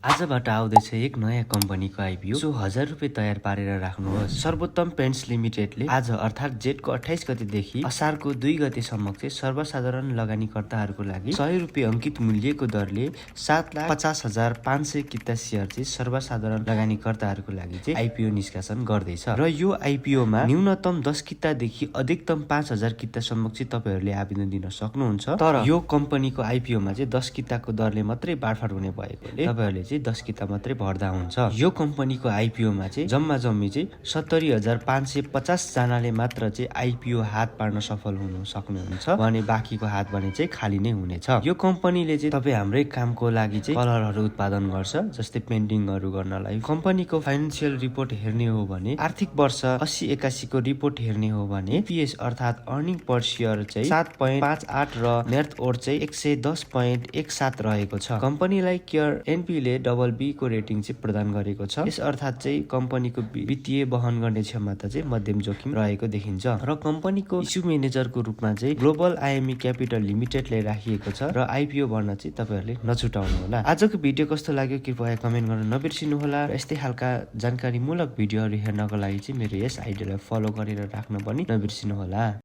आजबाट आउँदैछ एक नयाँ कम्पनीको आइपिओ जो 1000 रुपियाँ तयार पारेर राख्नुहोस्। सर्वोत्तम पेन्ट्स लिमिटेडले आज अर्थात् जेठको 28 गतेदेखि असारको 2 गतेसम्म चाहिँ सर्वसाधारण लगानीकर्ताहरूको लागि 100 रुपियाँ अंकित मूल्यको दरले 7,50,500 किता सेयर चाहिँ सर्वसाधारण लगानीकर्ताहरूको लागि चाहिँ आइपिओ निष्कासन गर्दैछ र यो आइपिओमा न्यूनतम 10 कितादेखि अधिकतम 5000 कितासम्म चाहिँ तपाईहरूले आवेदन दिन सक्नुहुन्छ। तर यो कम्पनीको आइपिओमा चाहिँ 10 किताको दरले मात्रै बाडफाड हुने भएकोले तपाईहरूले 10 किता मात्रै भर्दा हुन्छ। यो कम्पनीको आइपिओमा चाहिँ जम्मा जम्मी चाहिँ 70,550 जनाले मात्र चाहिँ आइपिओ हात पार्न सफल हुन सक्नुहुन्छ भने बाँकीको हात भने चाहिँ खाली नै हुनेछ। यो कम्पनीले चाहिँ तपाईँ हाम्रै कामको लागि चाहिँ कलरहरू उत्पादन गर्छ, जस्तै पेन्टिङहरू गर्नलाई। कम्पनीको फाइनेन्सियल रिपोर्ट हेर्ने हो भने आर्थिक वर्ष 80-81 को रिपोर्ट हेर्ने हो भने एपीएस अर्थात् अर्निङ पर शेयर चाहिँ 7.58 र नेट वर्थ चाहिँ 110.17 रहेको छ। कम्पनीलाई केयर एनपीले BB को रेटिङ चाहिँ प्रदान गरेको छ। यस अर्थात् चाहिँ कम्पनीको वित्तीय वहन गर्ने क्षमता चाहिँ मध्यम जोखिम रहेको देखिन्छ र कम्पनीको इस्यु म्यानेजरको रूपमा चाहिँ ग्लोबल आइएमई क्यापिटल लिमिटेडले राखिएको छ र आइपिओ भर्न चाहिँ तपाईहरूले नछुटाउनु होला। आजको भिडियो कस्तो लाग्यो कृपया कमेन्ट गर्न नबिर्सिनु होला र यस्तै खालका जानकारीमूलक भिडियोहरू हेर्नको लागि चाहिँ मेरो यस आइडीलाई फलो गरेर राख्न पनि नबिर्सिनु होला।